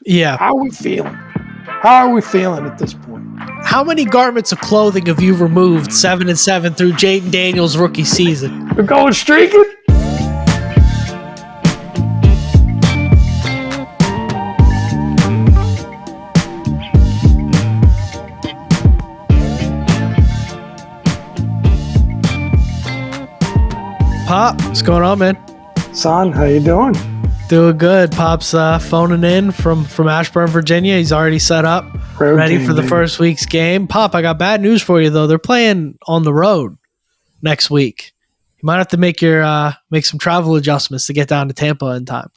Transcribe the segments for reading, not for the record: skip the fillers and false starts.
Yeah. How are we feeling? How are we feeling at this point? How many garments of clothing have you removed 7-7 through Jaden Daniels' rookie season? We're going streaking? Pop, what's going on, man? Son, how you doing? Doing good. Pop's phoning in from Ashburn, Virginia. He's already set up, ready for the first week's game. Pop, I got bad news for you, though. They're playing on the road next week. You might have to make some travel adjustments to get down to Tampa in time.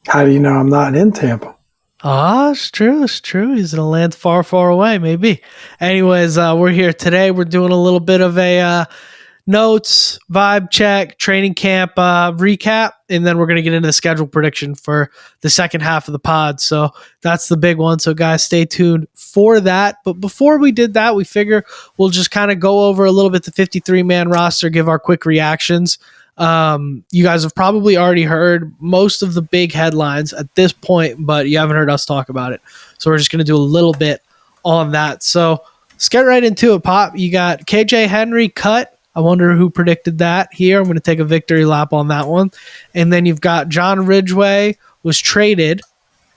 How do you know I'm not in Tampa? It's true. It's true. He's in a land far, far away, maybe. Anyways, we're here today. We're doing a little bit of a notes, vibe check, training camp recap, and then we're going to get into the schedule prediction for the second half of the pod. So that's the big one. So guys, stay tuned for that. But before we did that, we figure we'll just kind of go over a little bit the 53-man roster, give our quick reactions. You guys have probably already heard most of the big headlines at this point, but you haven't heard us talk about it. So we're just going to do a little bit on that. So let's get right into it, Pop. You got KJ Henry cut. I wonder who predicted that here. I'm going to take a victory lap on that one. And then you've got John Ridgway was traded. It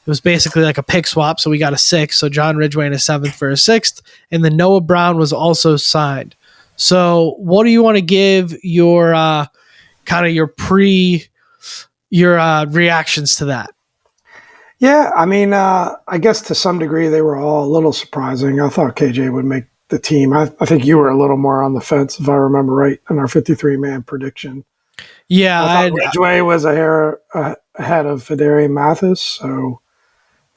was basically like a pick swap, so we got a 6th. So John Ridgway in a 7th for a 6th. And then Noah Brown was also signed. So what do you want to give your kind of your reactions to that? Yeah, I mean, I guess to some degree they were all a little surprising. I thought KJ would make the team. I think you were a little more on the fence, if I remember right, in our 53-man prediction. Yeah, I thought Ridgway was a hair ahead of Federian Mathis, so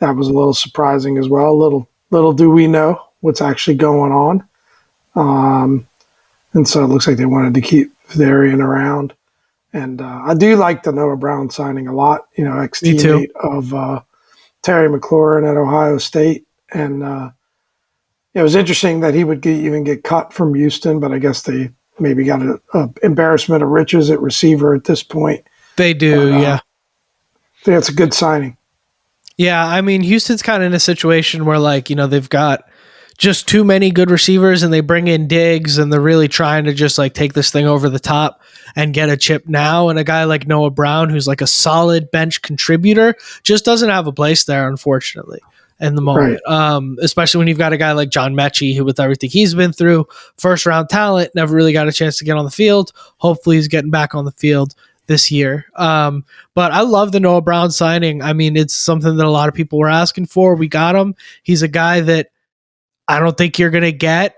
that was a little surprising as well. Little do we know what's actually going on. And so it looks like they wanted to keep Federian around. And I do like the Noah Brown signing a lot, ex-teammate of Terry McLaurin at Ohio State. And it was interesting that he would even get cut from Houston, but I guess they maybe got an embarrassment of riches at receiver at this point. They do, yeah. I think it's a good signing. Yeah, I mean, Houston's kind of in a situation where, they've got just too many good receivers, and they bring in Diggs, and they're really trying to just, take this thing over the top and get a chip now. And a guy like Noah Brown, who's like a solid bench contributor, just doesn't have a place there, unfortunately, in the moment. Right. Especially when you've got a guy like John Mechie, who with everything he's been through, first-round talent, never really got a chance to get on the field. Hopefully he's getting back on the field this year. But I love the Noah Brown signing. I mean, it's something that a lot of people were asking for. We got him. He's a guy that I don't think you're going to get,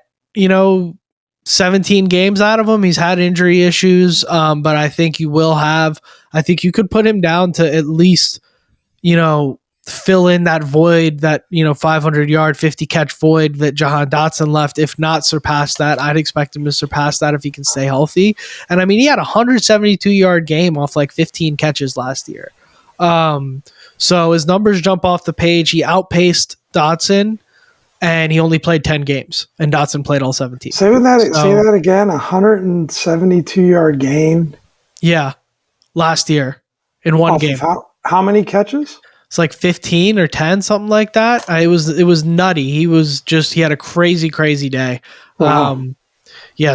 17 games out of him. He's had injury issues, but I think you will have. I think you could put him down to at least, fill in that void, that 500-yard, 50-catch void that Jahan Dotson left. If not surpass that, I'd expect him to surpass that if he can stay healthy. And I mean, he had a 172-yard game off 15 catches last year. So his numbers jump off the page. He outpaced Dotson. And he only played 10 games, and Dotson played all 17. Say that again, 172-yard gain? Yeah, last year in one game. How many catches? It's 15 or 10, something like that. It was nutty. He had a crazy, crazy day. Wow.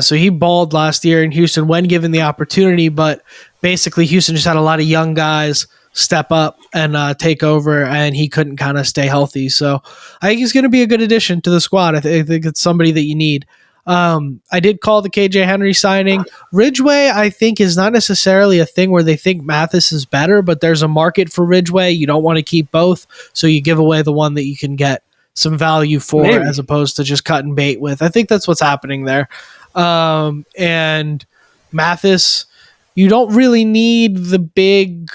So he balled last year in Houston when given the opportunity, but basically Houston just had a lot of young guys step up and take over, and he couldn't kind of stay healthy. So I think he's going to be a good addition to the squad. I think it's somebody that you need. I did call the KJ Henry signing. Ridgway, I think, is not necessarily a thing where they think Mathis is better, but there's a market for Ridgway. You don't want to keep both, so you give away the one that you can get some value for, maybe, as opposed to just cut and bait with. I think that's what's happening there. And Mathis, you don't really need the big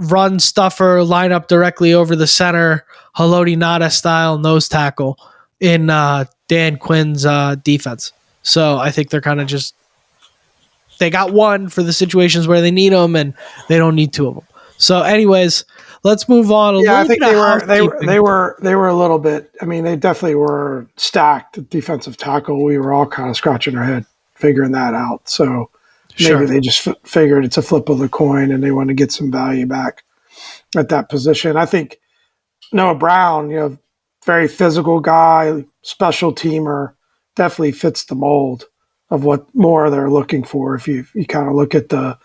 run stuffer, line up directly over the center, Haloti Ngata style nose tackle in Dan Quinn's defense. So I think they're kind of they got one for the situations where they need them, and they don't need two of them. So anyways, let's move on. I think they were a little bit, I mean, they definitely were stacked at defensive tackle. We were all kind of scratching our head figuring that out. So maybe they just figured it's a flip of the coin and they want to get some value back at that position. I think Noah Brown, very physical guy, special teamer, definitely fits the mold of what more they're looking for. If you kind of look at the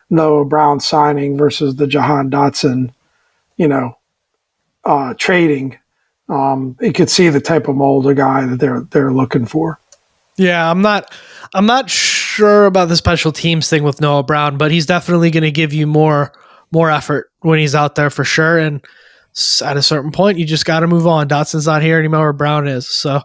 Noah Brown signing versus the Jahan Dotson, trading, you could see the type of mold of guy that they're looking for. Yeah, I'm not sure about the special teams thing with Noah Brown, but he's definitely going to give you more effort when he's out there for sure. And at a certain point, you just got to move on. Dotson's not here anymore. Brown is. So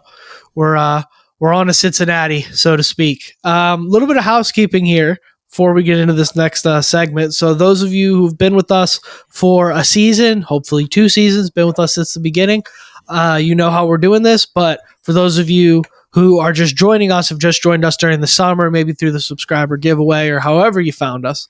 we're on to Cincinnati, so to speak. A little bit of housekeeping here before we get into this next segment. So those of you who've been with us for a season, hopefully 2 seasons, been with us since the beginning, you know how we're doing this. But for those of you who are just joining us, have just joined us during the summer, maybe through the subscriber giveaway or however you found us,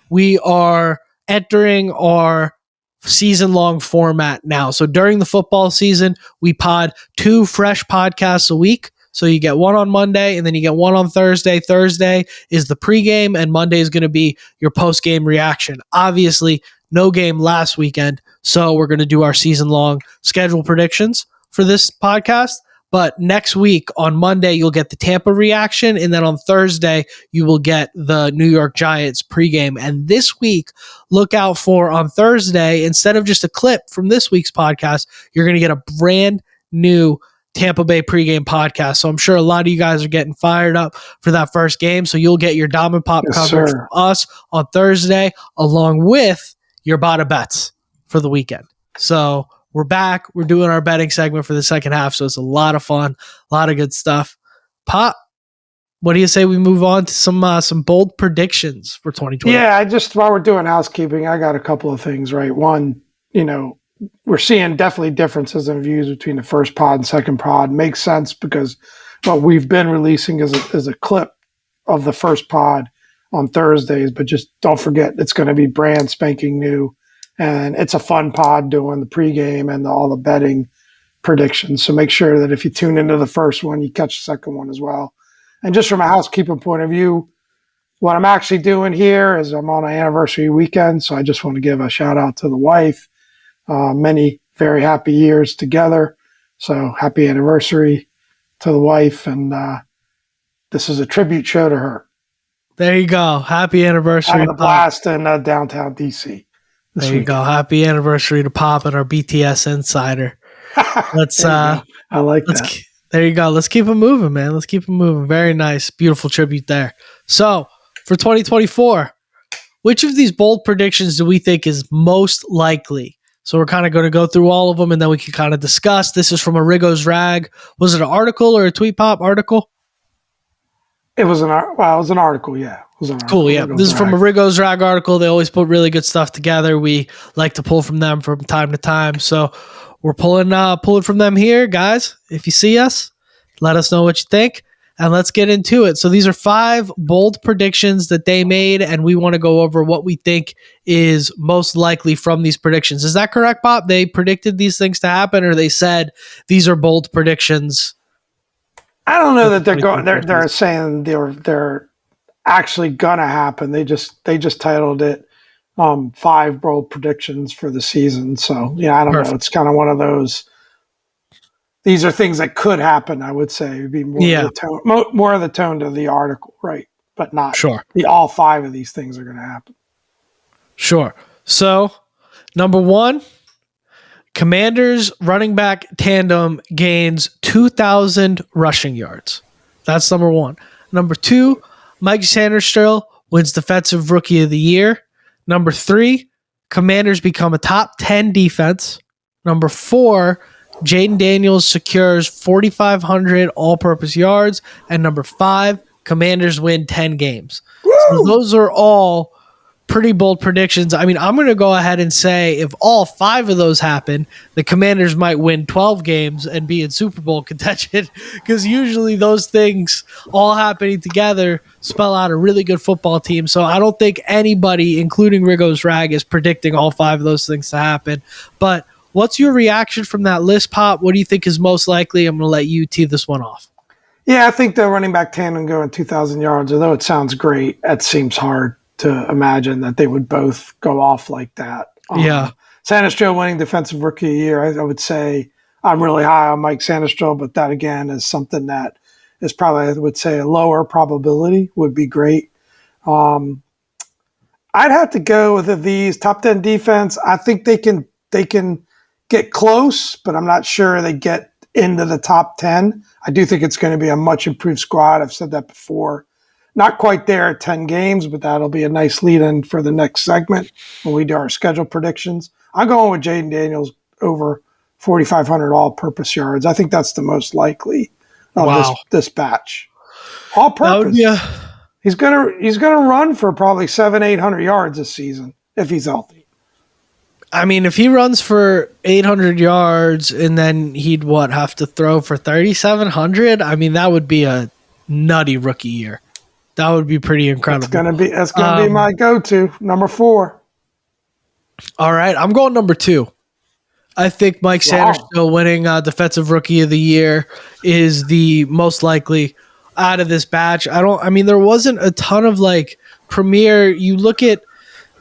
we are entering our season-long format now. So during the football season, we pod 2 fresh podcasts a week. So you get one on Monday and then you get one on Thursday. Thursday is the pregame and Monday is going to be your post-game reaction. Obviously, no game last weekend, so we're going to do our season-long schedule predictions for this podcast. But next week on Monday, you'll get the Tampa reaction. And then on Thursday, you will get the New York Giants pregame. And this week, look out for on Thursday, instead of just a clip from this week's podcast, you're going to get a brand new Tampa Bay pregame podcast. So I'm sure a lot of you guys are getting fired up for that first game. So you'll get your Dom and Pop coverage from us on Thursday, along with your Bada Bets for the weekend. So we're back. We're doing our betting segment for the second half, so it's a lot of fun, a lot of good stuff. Pop, what do you say we move on to some bold predictions for 2020? Yeah, while we're doing housekeeping, I got a couple of things, right? One, we're seeing definitely differences in views between the first pod and second pod. Makes sense because what we've been releasing is a clip of the first pod on Thursdays, but just don't forget it's going to be brand spanking new. And it's a fun pod doing the pregame and all the betting predictions. So make sure that if you tune into the first one, you catch the second one as well. And just from a housekeeping point of view, what I'm actually doing here is I'm on an anniversary weekend. So I just want to give a shout out to the wife. Many very happy years together. So happy anniversary to the wife. And this is a tribute show to her. There you go. Happy anniversary. I had a blast in downtown DC. There you go. Happy anniversary to Pop and our BTS insider. Let's I like that. There you go. Let's keep it moving, man. Let's keep it moving. Very nice. Beautiful tribute there. So for 2024, which of these bold predictions do we think is most likely? So we're kind of going to go through all of them and then we can kind of discuss. This is from a Rigo's Rag. Was it an article or a Tweet Pop article? It was an article, yeah. It was an article. Cool, yeah. This is from a Rigo's Rag article. They always put really good stuff together. We like to pull from them from time to time. So we're pulling from them here, guys. If you see us, let us know what you think. And let's get into it. So these are 5 bold predictions that they made, and we want to go over what we think is most likely from these predictions. Is that correct, Bob? They predicted these things to happen, or they said these are bold predictions? I don't know that they're saying they're actually gonna happen. They just titled it 5 bold predictions for the season. So yeah, I don't know. It's kind of one of those. These are things that could happen. I would say would be more of the tone to the article, right? But not sure. All 5 of these things are going to happen. Sure. So, number 1, Commanders running back tandem gains 2,000 rushing yards. That's number 1. Number 2, Mike Sanderstill wins Defensive Rookie of the Year. Number 3, Commanders become a top 10 defense. Number 4, Jaden Daniels secures 4,500 all-purpose yards. And number 5, Commanders win 10 games. So those are all pretty bold predictions. I mean, I'm going to go ahead and say if all 5 of those happen, the Commanders might win 12 games and be in Super Bowl contention, because usually those things all happening together spell out a really good football team. So I don't think anybody, including Rigo's Rag, is predicting all 5 of those things to happen. But what's your reaction from that list, Pop? What do you think is most likely? I'm going to let you tee this one off. Yeah, I think the running back tandem going 2,000 yards, although it sounds great, it seems hard to imagine that they would both go off like that. Yeah. Sandestro winning Defensive Rookie of the Year, I would say I'm really high on Mike Sandestro, but that again is something that is probably, I would say, a lower probability would be great. I'd have to go with these top 10 defense. I think they can get close, but I'm not sure they get into the top 10. I do think it's going to be a much improved squad. I've said that before. Not quite there at 10 games, but that'll be a nice lead-in for the next segment when we do our schedule predictions. I'm going with Jaden Daniels over 4,500 all-purpose yards. I think that's the most likely of this batch. All-purpose. He's gonna run for probably 700-800 yards this season if he's healthy. I mean, if he runs for 800 yards and then he'd have to throw for 3,700, I mean, that would be a nutty rookie year. That would be pretty incredible. That's gonna be my go-to, number 4. All right, I'm going number 2. I think Mike Sanders winning Defensive Rookie of the Year is the most likely out of this batch. There wasn't a ton of premier. You look at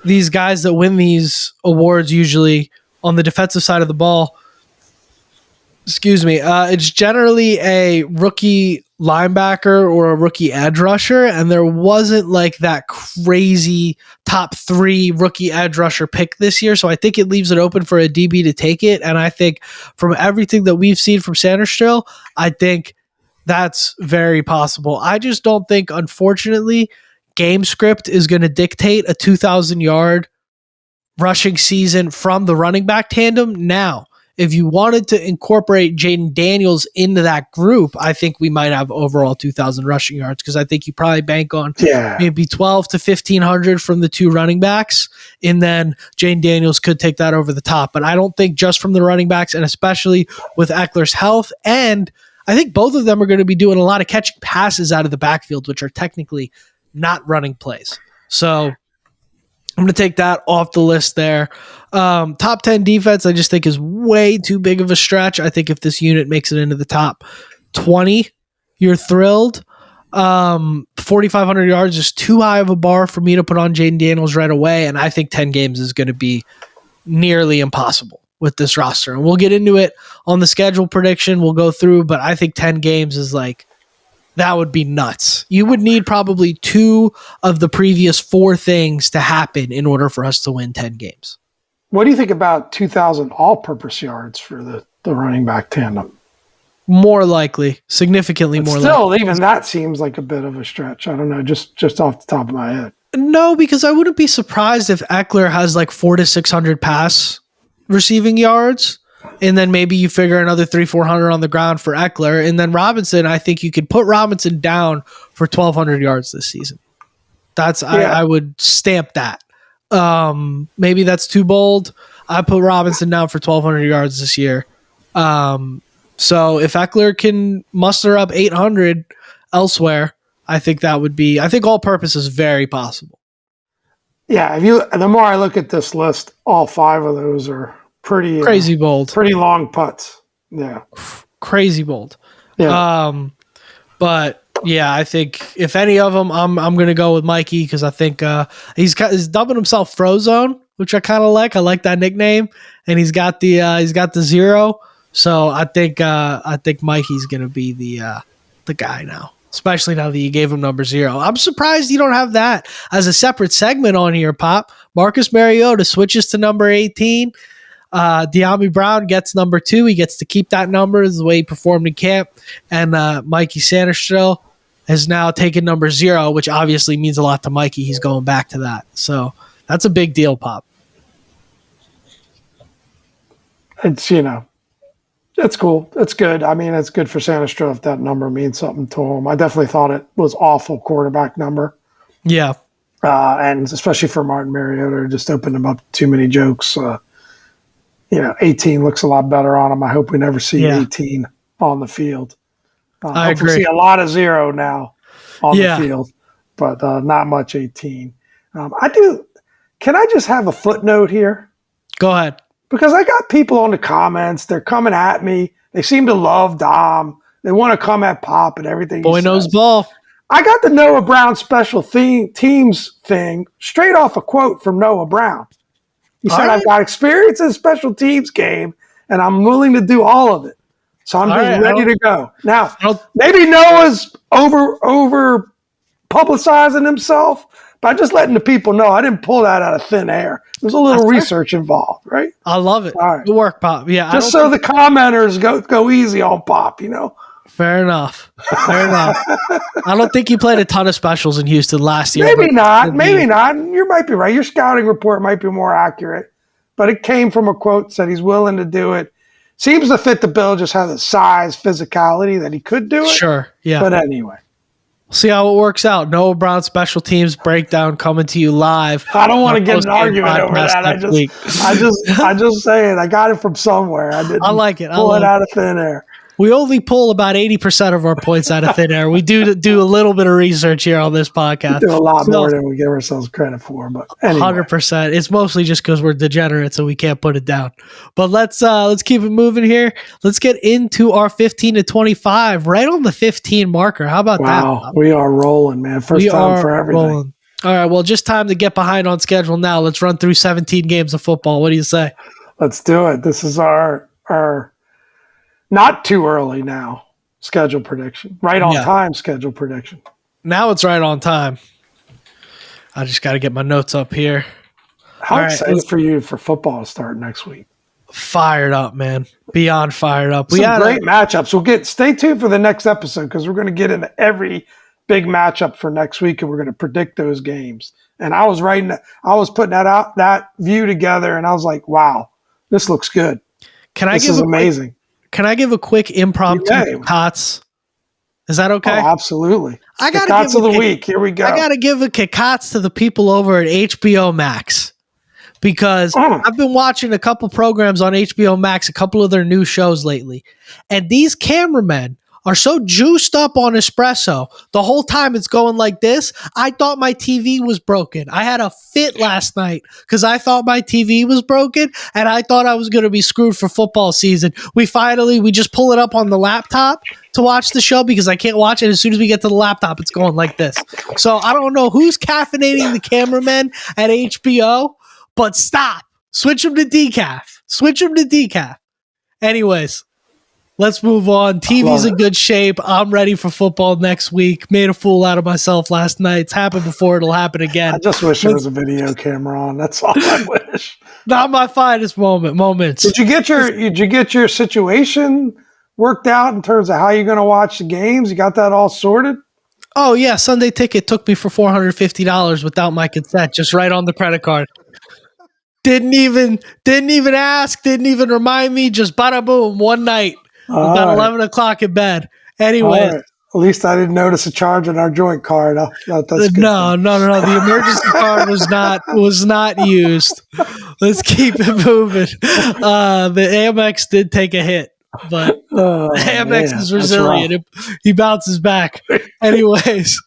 these guys that win these awards usually on the defensive side of the ball. Excuse me. It's generally a rookie linebacker or a rookie edge rusher, and there wasn't that crazy top 3 rookie edge rusher pick this year. So I think it leaves it open for a DB to take it. And I think from everything that we've seen from Sanders, I think that's very possible. I just don't think, unfortunately, game script is going to dictate a 2,000-yard rushing season from the running back tandem. Now, if you wanted to incorporate Jaden Daniels into that group, I think we might have overall 2,000 rushing yards because I think you probably bank on maybe 12 to 1,500 from the 2 running backs, and then Jaden Daniels could take that over the top. But I don't think just from the running backs, and especially with Eckler's health, and I think both of them are going to be doing a lot of catching passes out of the backfield, which are technically not running plays. So I'm going to take that off the list there. Top 10 defense, I just think is way too big of a stretch. I think if this unit makes it into the top 20, you're thrilled. 4,500 yards is too high of a bar for me to put on Jaden Daniels right away, and I think 10 games is going to be nearly impossible with this roster. And we'll get into it on the schedule prediction. We'll go through, but I think 10 games is that would be nuts. You would need probably 2 of the previous 4 things to happen in order for us to win 10 games. What do you think about 2,000 all-purpose yards for the running back tandem? More likely, significantly more likely. Still, even that seems like a bit of a stretch. I don't know, just off the top of my head. No, because I wouldn't be surprised if Eckler has 400 to 600 pass receiving yards. And then maybe you figure another 300-400 on the ground for Eckler. And then Robinson, I think you could put Robinson down for 1,200 yards this season. I would stamp that. Maybe that's too bold. I put Robinson down for 1,200 yards this year. So if Eckler can muster up 800 elsewhere, I think that would be. I think all purpose is very possible. Yeah, the more I look at this list, all 5 of those are pretty crazy bold, pretty long putts. Yeah, crazy bold. Yeah. But yeah, I think if any of them, I'm going to go with Mikey because I think he's dubbing himself Frozone, which I kind of like. I like that nickname, and he's got the 0. So I think Mikey's going to be the guy now, especially now that you gave him number 0. I'm surprised you don't have that as a separate segment on here, Pop. Marcus Mariota switches to number 18. De'Ami Brown gets number 2. He gets to keep that number the way he performed in camp. And Mikey Sanders has now taken number 0, which obviously means a lot to Mikey. He's going back to that. So that's a big deal, Pop. It's, it's cool. It's good. I mean, it's good for Sanders if that number means something to him. I definitely thought it was awful quarterback number. Yeah. And especially for Martin Mariota, just opened him up too many jokes. 18 looks a lot better on him. I hope we never see 18 on the field. I agree. We see a lot of 0 now on the field, but not much 18. Can I just have a footnote here? Go ahead. Because I got people on the comments. They're coming at me. They seem to love Dom. They want to come at Pop and everything. Boy knows ball. I got the Noah Brown special teams thing straight off a quote from Noah Brown. He All said, right. I've got experience in a special teams game, and I'm willing to do all of it. So I'm just ready to go. Now, maybe Noah's over publicizing himself, by just letting the people know I didn't pull that out of thin air. There's a little research involved, right? I love it. All right. Good work, Pop. Yeah, just so the commenters go easy on Pop, Fair enough. I don't think he played a ton of specials in Houston last year. Maybe not. Maybe not. You might be right. Your scouting report might be more accurate, but it came from a quote that said he's willing to do it. Seems to fit the bill. Just has a size, physicality that he could do it. Sure. Yeah. But anyway. See how it works out. Noah Brown special teams breakdown coming to you live. I don't want to get an argument over that. I just saying I got it from somewhere. I like it. Pull it out of thin air. We only pull about 80% of our points out of thin air. We do a little bit of research here on this podcast. We do a lot more than we give ourselves credit for, but anyway. 100%. It's mostly just because we're degenerates and we can't put it down. But let's keep it moving here. Let's get into our 15 to 25, right on the 15 marker. How about that? Wow, we are rolling, man. First time for everything. Rolling. All right, well, just time to get behind on schedule now. Let's run through 17 games of football. What do you say? Let's do it. This is our not too early now schedule prediction. Right on time schedule prediction. Now it's right on time. I just got to get my notes up here. How excited for you for football to start next week? Fired up, man. Beyond fired up. We had great matchups. Stay tuned for the next episode because we're going to get into every big matchup for next week and we're going to predict those games. And I was putting that view together and I was like, wow, this looks good. This is amazing. Can I give a quick impromptu Tots? Is that okay? Oh, absolutely. I got Tots of the week. Here we go. I got to give a Tots to the people over at HBO Max because I've been watching a couple programs on HBO Max, a couple of their new shows lately, and these cameramen are so juiced up on espresso. The whole time it's going like this. I thought my TV was broken. I had a fit last night because I thought my TV was broken and I thought I was going to be screwed for football season. We just pull it up on the laptop to watch the show because I can't watch it. As soon as we get to the laptop, it's going like this. So I don't know who's caffeinating the cameramen at HBO, but stop. Switch them to decaf. Anyways. Let's move on. TV's in good shape. I'm ready for football next week. Made a fool out of myself last night. It's happened before. It'll happen again. I just wish there was a video camera on. That's all I wish. Not my finest moments. Did you get your situation worked out in terms of how you're going to watch the games? You got that all sorted? Oh yeah, Sunday ticket took me for $450 without my consent, just right on the credit card. Didn't even ask. Didn't even remind me. Just bada boom, one night. About 11 o'clock in bed. Anyway. Right. At least I didn't notice a charge on our joint card. That's good. No. The emergency card was not used. Let's keep it moving. The Amex did take a hit, but Amex is resilient. He bounces back. Anyways,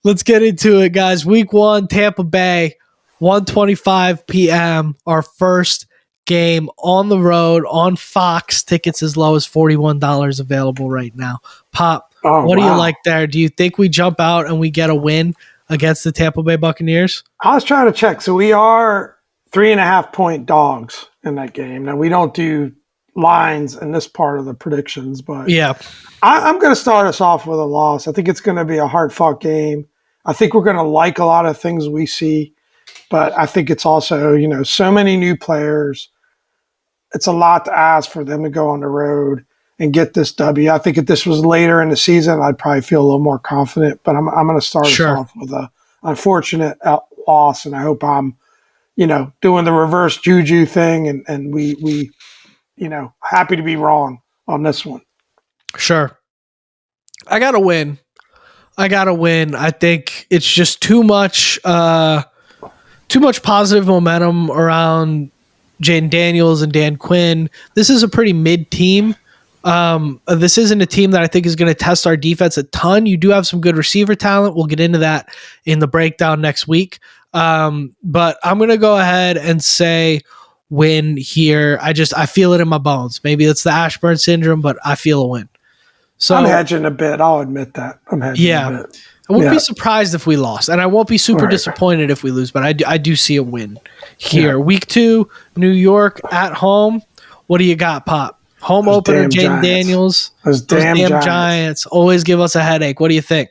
let's get into it, guys. Week 1, Tampa Bay, 1:25 p.m. Our first game on the road on Fox. Tickets as low as $41 available right now. Pop, what do you like there? Do you think we jump out and we get a win against the Tampa Bay Buccaneers? I was trying to check. So we are 3.5-point dogs in that game. Now we don't do lines in this part of the predictions, but yeah, I'm going to start us off with a loss. I think it's going to be a hard-fought game. I think we're going to like a lot of things we see. But I think it's also, so many new players. It's a lot to ask for them to go on the road and get this W. I think if this was later in the season, I'd probably feel a little more confident. But I'm going to start us off with a unfortunate loss, and I hope I'm, doing the reverse juju thing, and we happy to be wrong on this one. Sure. I got to win. I think it's just too much positive momentum around Jaden Daniels and Dan Quinn. This is a pretty mid team. This isn't a team that I think is going to test our defense a ton. You do have some good receiver talent. We'll get into that in the breakdown next week. But I'm going to go ahead and say win here. I feel it in my bones. Maybe it's the Ashburn syndrome, but I feel a win. So I'm hedging a bit. I'll admit that. I'm hedging a bit. I won't be surprised if we lost, and I won't be super disappointed if we lose, but I do see a win here. Yeah. Week 2, New York at home. What do you got, Pop? Home Those opener, damn Jaden Giants. Daniels. Those Those damn damn Giants. Giants always give us a headache. What do you think?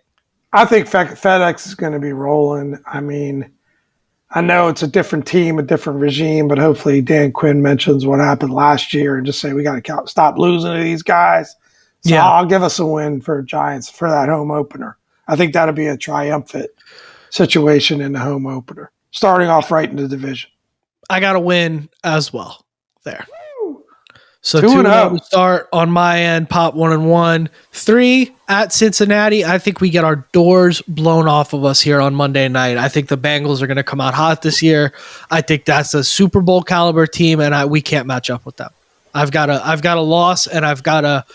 I think FedEx is going to be rolling. I mean, I know it's a different team, a different regime, but hopefully Dan Quinn mentions what happened last year and just say we got to stop losing to these guys. So Yeah. I'll give us a win for Giants for that home opener. I think that'll be a triumphant situation in the home opener, starting off right in the division. I got a win as well there. So 2-0 2-0 to start on my end. Pop 1-1. 3 at Cincinnati. I think we get our doors blown off of us here on Monday night. I think the Bengals are going to come out hot this year. I think that's a Super Bowl caliber team, and we can't match up with them. I've got a loss, and I've got a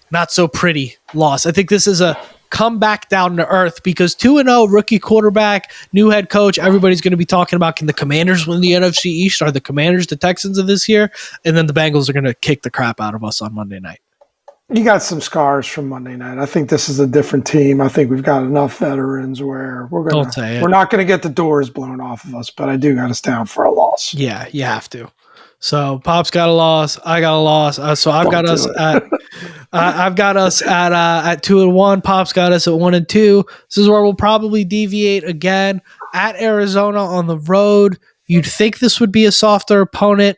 not so pretty loss. I think this is a come back down to earth because 2-0 rookie quarterback, new head coach. Everybody's going to be talking about, can the Commanders win the NFC East? Are the Commanders the Texans of this year? And then the Bengals are going to kick the crap out of us on Monday night. You got some scars from Monday night. I think this is a different team. I think we've got enough veterans where we're not going to get the doors blown off of us, but I do got us down for a loss. Yeah, you have to. So Pop's got a loss. I got a loss. So I've got us at I've got us at 2-1. Pop's got us at 1-2. This is where we'll probably deviate again at Arizona on the road. You'd think this would be a softer opponent.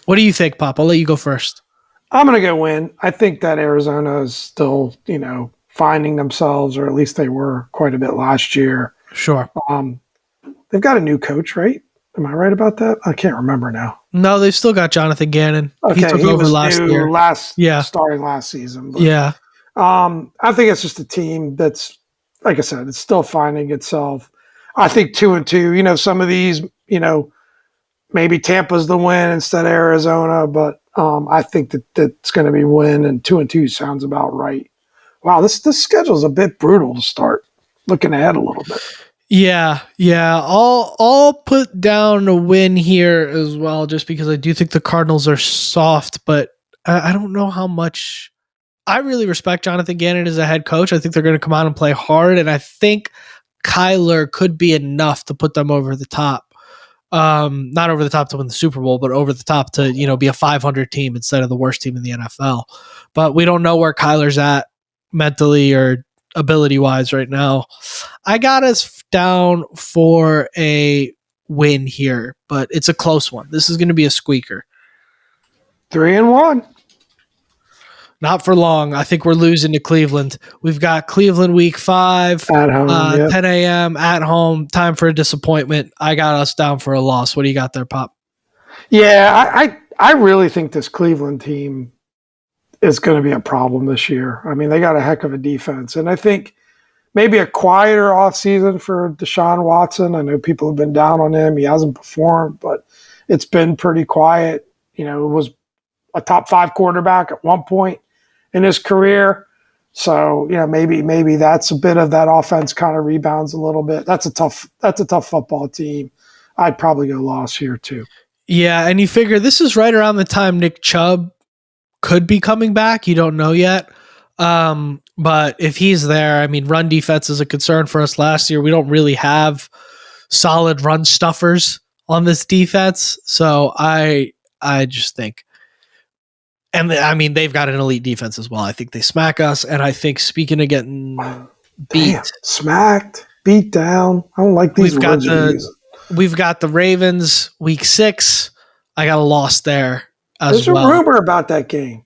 What do you think, Pop? I'll let you go first. I'm going to go win. I think that Arizona is still, finding themselves, or at least they were quite a bit last year. Sure. They've got a new coach, right? Am I right about that? I can't remember now. No, they've still got Jonathan Gannon. Okay, he took over was last new year. Starting last season. But, yeah. I think it's just a team that's, like I said, it's still finding itself. I think 2-2. Some of these, maybe Tampa's the win instead of Arizona, but I think that's going to be win, and 2-2 sounds about right. Wow, this schedule's a bit brutal to start. Looking ahead a little bit. Yeah. I'll put down a win here as well, just because I do think the Cardinals are soft, but I don't know how much. I really respect Jonathan Gannon as a head coach. I think they're going to come out and play hard, and I think Kyler could be enough to put them over the top. Not over the top to win the Super Bowl, but over the top to be a 500 team instead of the worst team in the NFL. But we don't know where Kyler's at mentally or ability-wise right now. I got us down for a win here, but it's a close one. This is going to be a squeaker. 3-1. Not for long. I think we're losing to Cleveland. We've got Cleveland week 5 at home, 10 a.m. at home. Time for a disappointment. I got us down for a loss. What do you got there, Pop? Yeah, I really think this Cleveland team is going to be a problem this year. I mean, they got a heck of a defense, and I think maybe a quieter offseason for Deshaun Watson. I know people have been down on him. He hasn't performed, but it's been pretty quiet. It was a top 5 quarterback at one point in his career. So, maybe that's a bit of that offense kind of rebounds a little bit. That's a tough football team. I'd probably go loss here too. Yeah, and you figure this is right around the time Nick Chubb could be coming back. You don't know yet. But if he's there, I mean, run defense is a concern for us last year. We don't really have solid run stuffers on this defense. So I just think, and I mean, they've got an elite defense as well. I think they smack us. And I think, speaking of getting smacked, beat down, I don't like these words you're using. We've got the Ravens week 6. I got a loss there as well. There's a rumor about that game.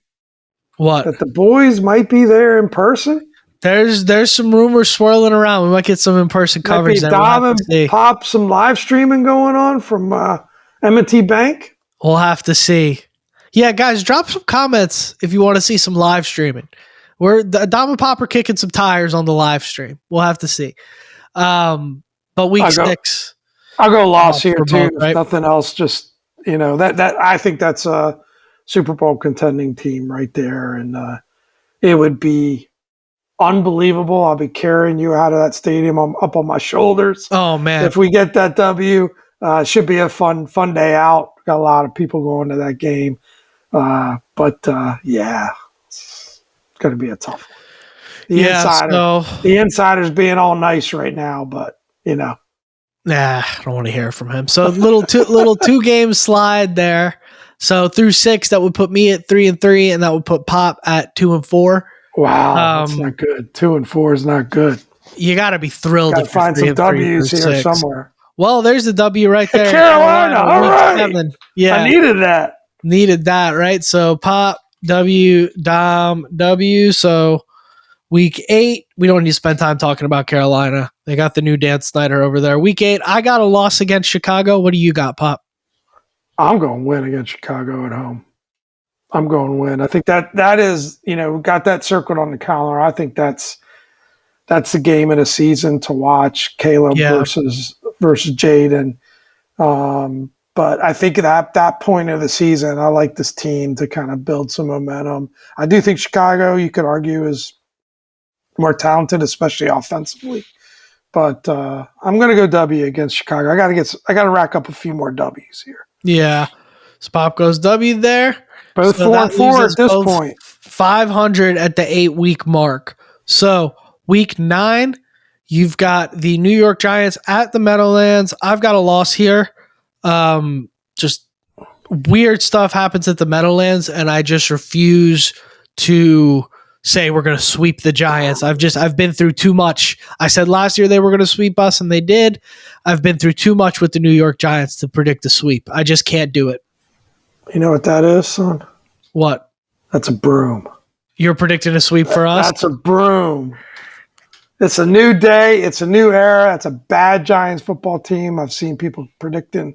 What? That the boys might be there in person? There's some rumors swirling around. We might get some in-person coverage. Dom and Pop, some live streaming going on from M&T Bank? We'll have to see. Yeah, guys, drop some comments if you want to see some live streaming. Dom and Pop are kicking some tires on the live stream. We'll have to see. But week 6. I'll go loss here too. Both, right? If nothing else, just that I think that's a Super Bowl contending team right there, and it would be unbelievable. I'll be carrying you out of that stadium up on my shoulders. Oh man! If we get that W, it should be a fun day out. Got a lot of people going to that game, but yeah, it's going to be a tough one. The insiders being all nice right now, but Nah, I don't want to hear from him. So little two game slide there. So through 6, that would put me at 3-3, and that would put Pop at 2-4. Wow, that's not good. 2-4 is not good. You got to be thrilled Got to if you're find some 3-3 W's through here 6. somewhere. Well, there's a W right there. Carolina, all week right. 7. Yeah, I needed that. Needed that, right? So Pop W, Dom W. So week 8, we don't need to spend time talking about Carolina. They got the new Dan Snyder over there. Week 8, I got a loss against Chicago. What do you got, Pop? I'm going to win against Chicago at home. I'm going to win. I think that is, got that circled on the calendar. I think that's the game of the season to watch, Caleb versus Jaden. But I think at that point of the season, I like this team to kind of build some momentum. I do think Chicago, you could argue, is more talented, especially offensively. But I'm going to go W against Chicago. I got to rack up a few more W's here. Yeah. So Pop goes W there. Both 4-4 at this point. 500 at the 8-week mark. So week 9, you've got the New York Giants at the Meadowlands. I've got a loss here. Just weird stuff happens at the Meadowlands, and I just refuse to say we're going to sweep the Giants. I've been through too much. I said last year they were going to sweep us, and they did. I've been through too much with the New York Giants to predict a sweep. I just can't do it. You know what that is, son? What? That's a broom. You're predicting a sweep for us? That's a broom. It's a new day. It's a new era. It's a bad Giants football team. I've seen people predicting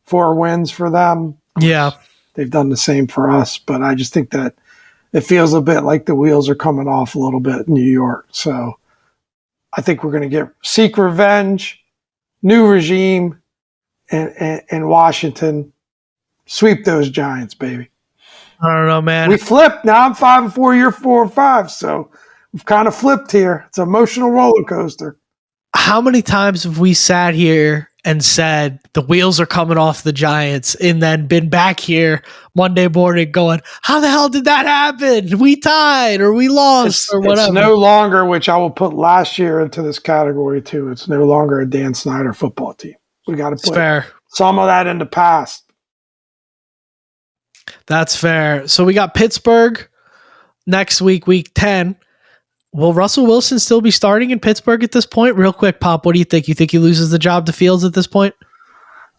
4 wins for them. Yeah. They've done the same for us, but I just think that it feels a bit like the wheels are coming off a little bit in New York. So I think we're going to seek revenge, new regime in Washington. Sweep those Giants, baby. I don't know, man. We flipped. Now I'm 5-4. You're 4-5. So we've kind of flipped here. It's an emotional roller coaster. How many times have we sat here and said the wheels are coming off the Giants, and then been back here Monday morning going, how the hell did that happen? We tied or we lost or whatever. It's no longer, which I will put last year into this category too. It's no longer a Dan Snyder football team. We got to put some of that in the past. That's fair. So we got Pittsburgh next week, week 10. Will Russell Wilson still be starting in Pittsburgh at this point? Real quick, Pop, what do you think? You think he loses the job to Fields at this point?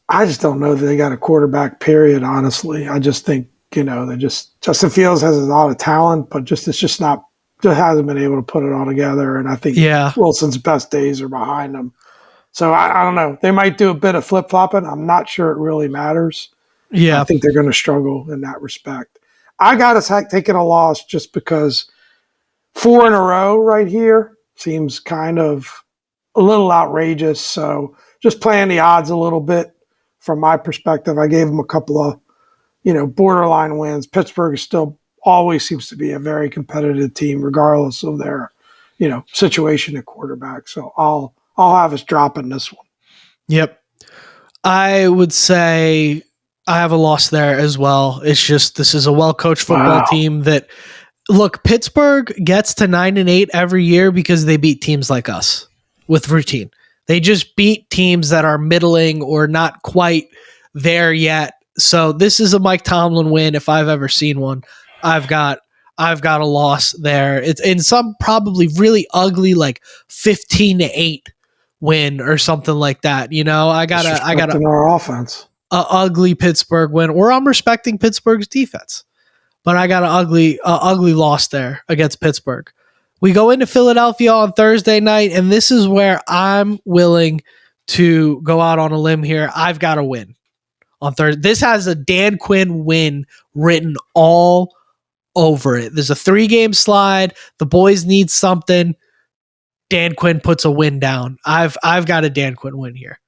I just don't know that they got a quarterback, period, honestly. I just think, Justin Fields has a lot of talent, but just hasn't been able to put it all together. And I think Wilson's best days are behind him. So I don't know. They might do a bit of flip-flopping. I'm not sure it really matters. Yeah. I think they're going to struggle in that respect. I got us taking a loss just because 4 in a row right here seems kind of a little outrageous. So just playing the odds a little bit from my perspective. I gave them a couple of, borderline wins. Pittsburgh still always seems to be a very competitive team, regardless of their, situation at quarterback. So I'll have us dropping this one. Yep. I would say I have a loss there as well. It's just, this is a well-coached football team that, look, Pittsburgh gets to 9-8 every year because they beat teams like us with routine. They just beat teams that are middling or not quite there yet. So this is a Mike Tomlin win if I've ever seen one. I've got a loss there. It's in some probably really ugly, like 15-8 win or something like that. I got our offense. A ugly Pittsburgh win, or I'm respecting Pittsburgh's defense. But I got an ugly loss there against Pittsburgh. We go into Philadelphia on Thursday night, and this is where I'm willing to go out on a limb here. I've got to win on Thursday. This has a Dan Quinn win written all over it. There's a 3-game slide. The boys need something. Dan Quinn puts a win down. I've got a Dan Quinn win here.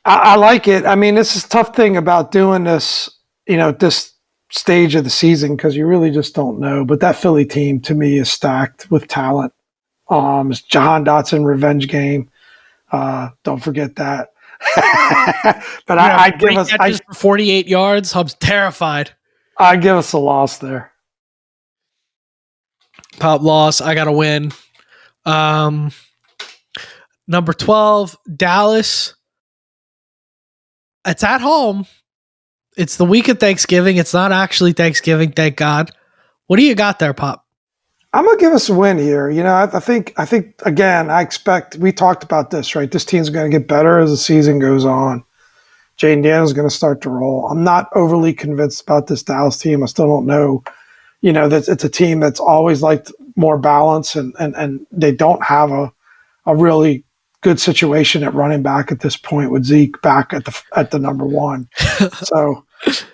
I like it. I mean, this is a tough thing about doing this, this stage of the season, because you really just don't know. But that Philly team, to me, is stacked with talent. It's Jahan Dotson revenge game. Don't forget that. But I'd give us for 48 yards. I'm terrified. I'd give us a loss there. Pop loss. I got to win. Number 12, Dallas. It's at home. It's the week of Thanksgiving. It's not actually Thanksgiving, thank God. What do you got there, Pop? I'm gonna give us a win here. I think again. I expect we talked about this, right? This team's going to get better as the season goes on. Jaden Daniels is going to start to roll. I'm not overly convinced about this Dallas team. I still don't know. That it's a team that's always liked more balance, and they don't have a really good situation at running back at this point with Zeke back at the number one. So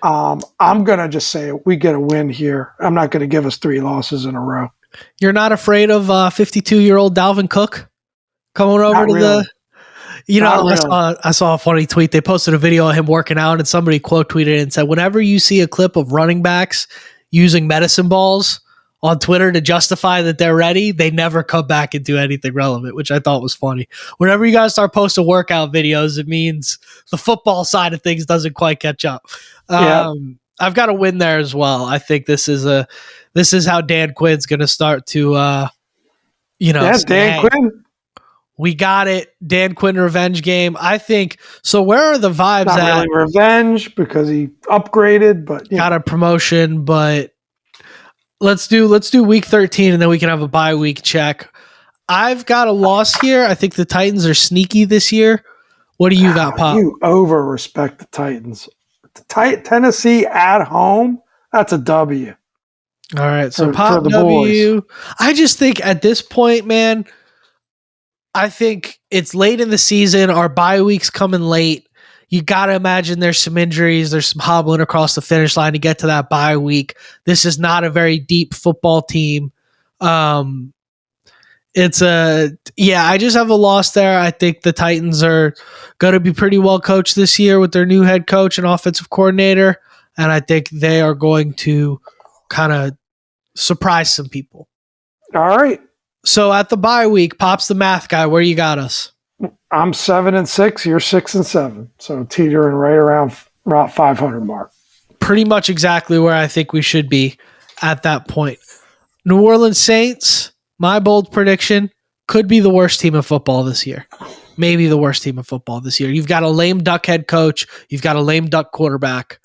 I'm going to just say we get a win here. I'm not going to give us 3 losses in a row. You're not afraid of 52-year-old Dalvin Cook coming over Not to really. I saw a funny tweet. They posted a video of him working out, and somebody quote tweeted and said, whenever you see a clip of running backs using medicine balls on Twitter to justify that they're ready, they never come back and do anything relevant, which I thought was funny. Whenever you guys start posting workout videos, it means the football side of things doesn't quite catch up. Yeah. I've got a win there as well. I think this is how Dan Quinn's going to start to, say, Dan Quinn. We got it. Dan Quinn revenge game. I think so. Where are the vibes Not at? really revenge because he upgraded, but got a promotion, but let's do week 13 and then we can have a bye week check. I've got a loss here. I think the Titans are sneaky this year. What do you got, Pop? You over respect the Titans. Tennessee at home, that's a W. All right, so Pop for the W. boys. I just think at this point, man, I think it's late in the season. Our bye week's coming late. You got to imagine there's some injuries. There's some hobbling across the finish line to get to that bye week. This is not a very deep football team. I just have a loss there. I think the Titans are going to be pretty well coached this year with their new head coach and offensive coordinator. And I think they are going to kind of surprise some people. All right. So at the bye week, Pop's the math guy. Where you got us? I'm 7-6. You're 6-7. So teetering right around 500 mark. Pretty much exactly where I think we should be at that point. New Orleans Saints, my bold prediction, could be the worst team in football this year. Maybe the worst team in football this year. You've got a lame duck head coach. You've got a lame duck quarterback.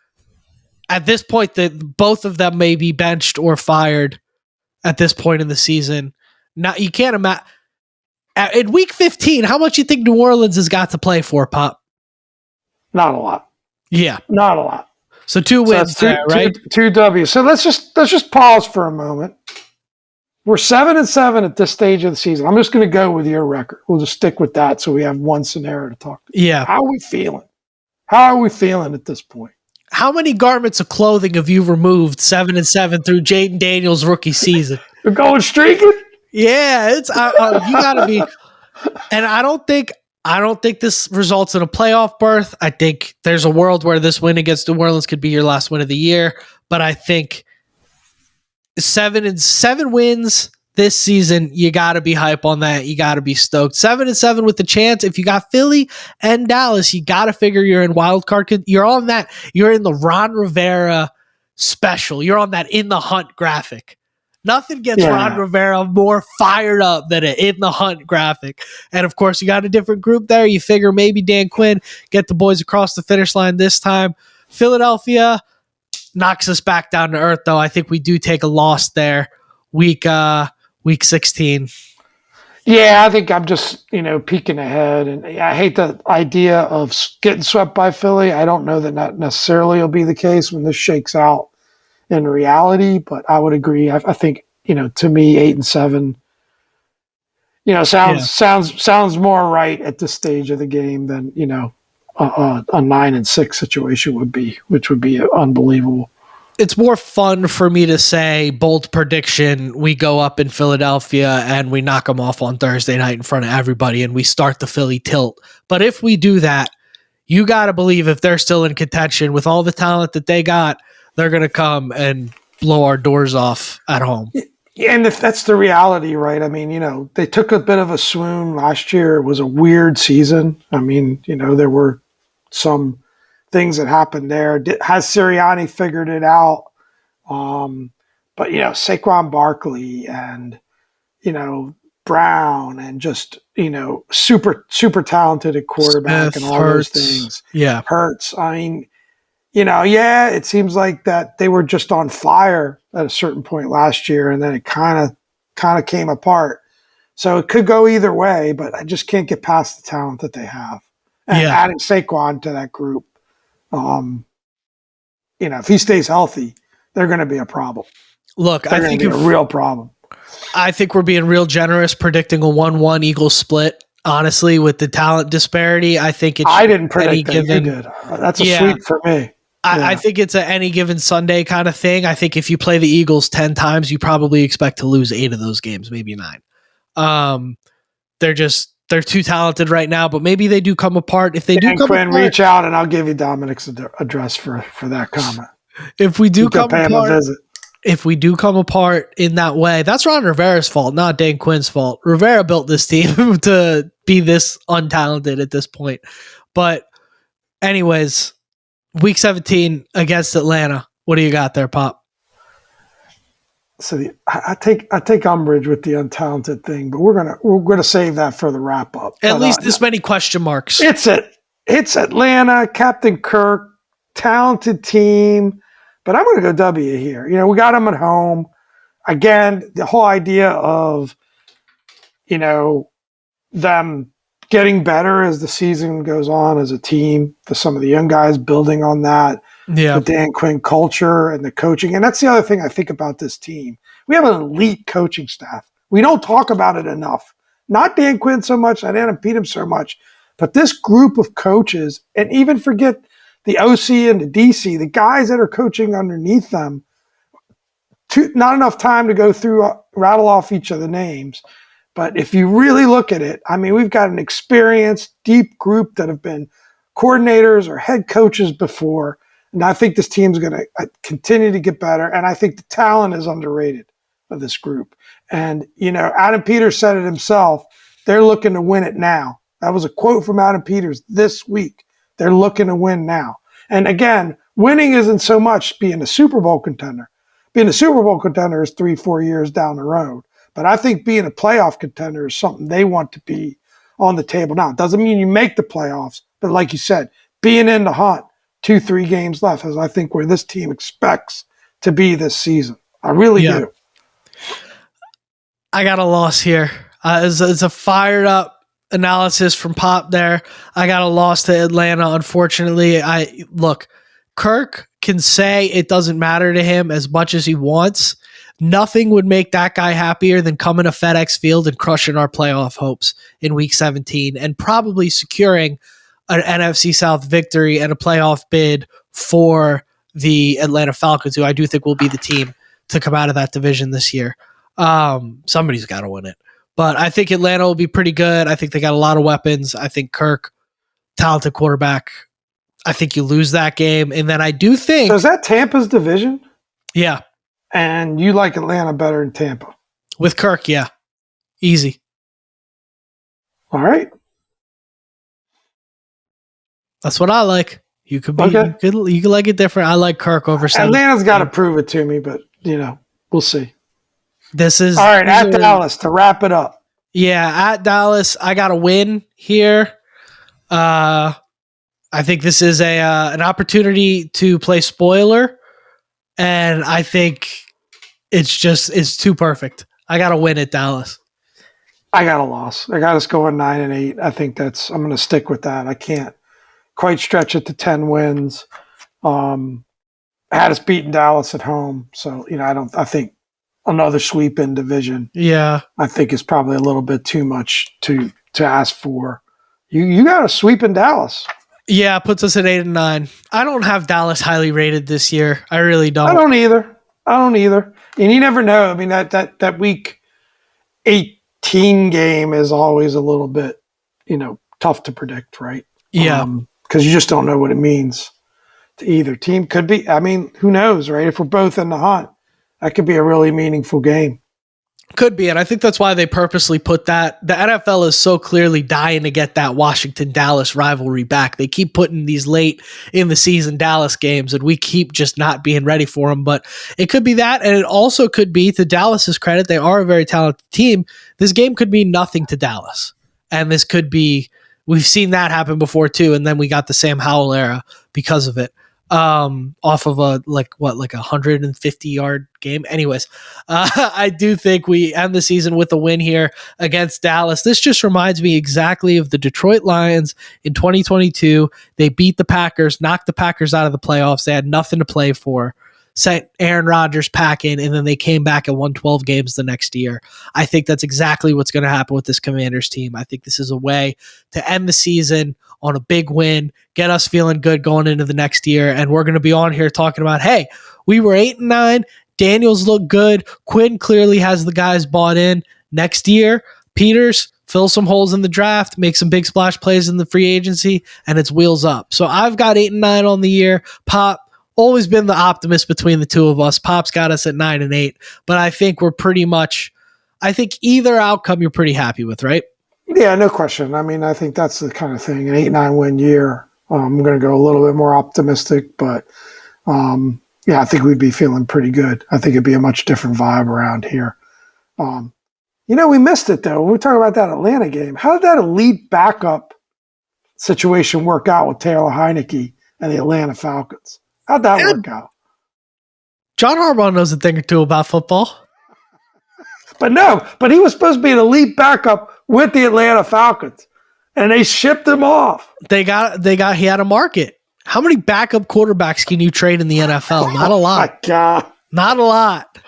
At this point, both of them may be benched or fired at this point in the season. Now, you can't imagine. In week 15, how much you think New Orleans has got to play for, Pop? Not a lot. Yeah. Not a lot. So 2 wins there, right? 2 W's. So let's just pause for a moment. We're 7-7 at this stage of the season. I'm just going to go with your record. We'll just stick with that so we have one scenario to talk to. Yeah. How are we feeling? How are we feeling at this point? How many garments of clothing have you removed 7-7 through Jaden Daniels' rookie season? You're going streaking? Yeah, it's you got to be. And I don't think this results in a playoff berth. I think there's a world where this win against New Orleans could be your last win of the year. But I think 7 wins this season, you got to be hype on that. You got to be stoked. 7-7 with the chance. If you got Philly and Dallas, you got to figure you're in wild card. You're on that. You're in the Ron Rivera special. You're on that in the hunt graphic. Nothing gets Ron Rivera more fired up than an in the hunt graphic. And of course, you got a different group there. You figure maybe Dan Quinn get the boys across the finish line this time. Philadelphia knocks us back down to earth, though. I think we do take a loss there. Week 16. Yeah, I think I'm just, peeking ahead. And I hate the idea of getting swept by Philly. I don't know that necessarily will be the case when this shakes out in reality, but I would agree. I think, to me, 8-7, sounds more right at this stage of the game than, a 9-6 situation would be, which would be unbelievable. It's more fun for me to say bold prediction. We go up in Philadelphia and we knock them off on Thursday night in front of everybody and we start the Philly tilt. But if we do that, you got to believe if they're still in contention with all the talent that they got, they're going to come and blow our doors off at home. Yeah, and if that's the reality, right? I mean, they took a bit of a swoon last year. It was a weird season. I mean, there were some things that happened there. Has Sirianni figured it out? But Saquon Barkley and Brown and just, super, super talented at quarterback and Smith, all those Hurts. things. Yeah. Hurts. I mean, it seems like that they were just on fire at a certain point last year, and then it kind of came apart. So it could go either way, but I just can't get past the talent that they have. And Yeah. adding Saquon to that group, if he stays healthy, they're going to be a problem. Look, They're going to be a real problem. I think we're being real generous predicting a 1-1 Eagles split. Honestly, with the talent disparity, I think it's I didn't predict that. Given, you did. That's a sweep for me. I think it's a any given Sunday kind of thing. I think if you play the Eagles 10 times, you probably expect to lose 8 of those games, maybe 9. They're too talented right now, but maybe they do come apart. If they do come Quinn, apart, reach out and I'll give you Dominic's address for that comment. If we do come apart, if we do come apart in that way, that's Ron Rivera's fault, not Dan Quinn's fault. Rivera built this team to be this untalented at this point. But anyways, week 17 against Atlanta. What do you got there, Pop? So I take umbrage with the untalented thing, but we're gonna save that for the wrap up. At least this many question marks. It's Atlanta, Captain Kirk, talented team, but I'm gonna go W here. We got them at home. Again, the whole idea of them getting better as the season goes on as a team, some of the young guys building on that. Yeah. The Dan Quinn culture and the coaching. And that's the other thing I think about this team. We have an elite coaching staff. We don't talk about it enough. Not Dan Quinn so much, not Adam Petum so much, but this group of coaches, and even forget the OC and the DC, the guys that are coaching underneath them, not enough time to go through, rattle off each of the names. But if you really look at it, I mean, we've got an experienced, deep group that have been coordinators or head coaches before. And I think this team's going to continue to get better. And I think the talent is underrated of this group. And, Adam Peters said it himself. They're looking to win it now. That was a quote from Adam Peters this week. They're looking to win now. And again, winning isn't so much being a Super Bowl contender. Being a Super Bowl contender is 3-4 years down the road. But I think being a playoff contender is something they want to be on the table. Now, it doesn't mean you make the playoffs. But like you said, being in the hunt, 2-3 games left, as I think where this team expects to be this season. I really do. I got a loss here. It's a fired up analysis from Pop there. I got a loss to Atlanta, unfortunately. Kirk can say it doesn't matter to him as much as he wants. Nothing would make that guy happier than coming to FedEx Field and crushing our playoff hopes in week 17 and probably securing an NFC South victory and a playoff bid for the Atlanta Falcons, who I do think will be the team to come out of that division this year. Somebody's got to win it. But I think Atlanta will be pretty good. I think they got a lot of weapons. I think Kirk, talented quarterback. I think you lose that game. And then I do think... So is that Tampa's division? Yeah. And you like Atlanta better than Tampa? With Kirk, yeah. Easy. All right. That's what I like. You could be you could like it different. I like Kirk over Atlanta's got to prove it to me, but we'll see. This is all right at Dallas to wrap it up. Yeah, at Dallas, I got a win here. I think this is an opportunity to play spoiler, and I think it's too perfect. I got a win at Dallas. I got a loss. I got us going 9-8. I think I'm going to stick with that. I can't quite stretch it to 10 wins. Had us beating Dallas at home. So, I think another sweep in division. Yeah. I think is probably a little bit too much to ask for. You got a sweep in Dallas. Yeah, puts us at 8-9. I don't have Dallas highly rated this year. I really don't. I don't either. And you never know. I mean, that week 18 game is always a little bit, tough to predict, right? Yeah. Because you just don't know what it means to either team. Could be, who knows, right? If we're both in the hunt, that could be a really meaningful game. Could be, and I think that's why they purposely put that. The NFL is so clearly dying to get that Washington-Dallas rivalry back. They keep putting these late in the season Dallas games, and we keep just not being ready for them. But it could be that, and it also could be, to Dallas's credit, they are a very talented team. This game could mean nothing to Dallas, and this could be. We've seen that happen before too, and then we got the Sam Howell era because of it. Off of a 150-yard game. Anyways, I do think we end the season with a win here against Dallas. This just reminds me exactly of the Detroit Lions in 2022. They beat the Packers, knocked the Packers out of the playoffs. They had nothing to play for, sent Aaron Rodgers packing, and then they came back and won 12 games the next year. I think that's exactly what's going to happen with this Commanders team. I think this is a way to end the season on a big win, get us feeling good going into the next year. And we're going to be on here talking about, hey, we were 8-9. Daniels look good. Quinn clearly has the guys bought in. Next year, Peters fill some holes in the draft, make some big splash plays in the free agency, and it's wheels up. So I've got 8-9 on the year. Pop, always been the optimist between the two of us. Pop's got us at 9-8, but I think we're pretty much, I think either outcome you're pretty happy with, right? Yeah, no question. I mean, I think that's the kind of thing. An 8-9 win year. I'm going to go a little bit more optimistic, but yeah, I think we'd be feeling pretty good. I think it'd be a much different vibe around here. We missed it though. When we talk about that Atlanta game, how did that elite backup situation work out with Taylor Heineke and the Atlanta Falcons? How'd that work out? John Harbaugh knows a thing or two about football. But he was supposed to be an elite backup with the Atlanta Falcons, and they shipped him off. He had a market. How many backup quarterbacks can you trade in the NFL? Not a lot. My God. Not a lot.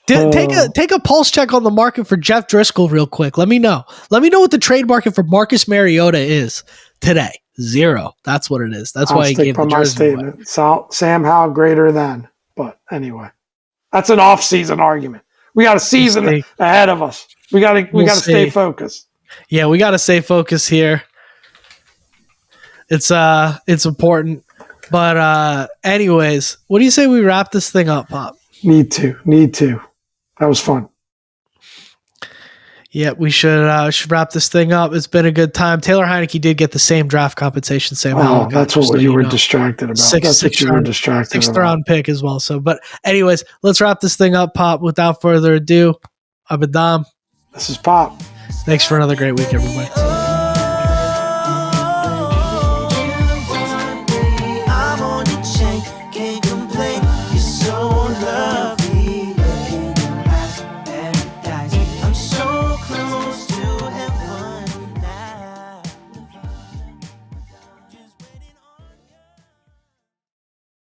Take a pulse check on the market for Jeff Driscoll real quick. Let me know. Let me know what the trade market for Marcus Mariota is today. 0. That's what it is. That's why he gave the jersey away. Sam Howell greater than. But anyway, that's an off-season argument. We got a season ahead of us. We got to stay focused. Yeah, we got to stay focused here. It's important. But anyways, what do you say we wrap this thing up, Pop? Need to. That was fun. Yeah, we should wrap this thing up. It's been a good time. Taylor Heineke did get the same draft compensation. That's what you were distracted about. Sixth round pick as well. So, but anyways, let's wrap this thing up, Pop. Without further ado, I'm Adam. This is Pop. Thanks for another great week, everybody.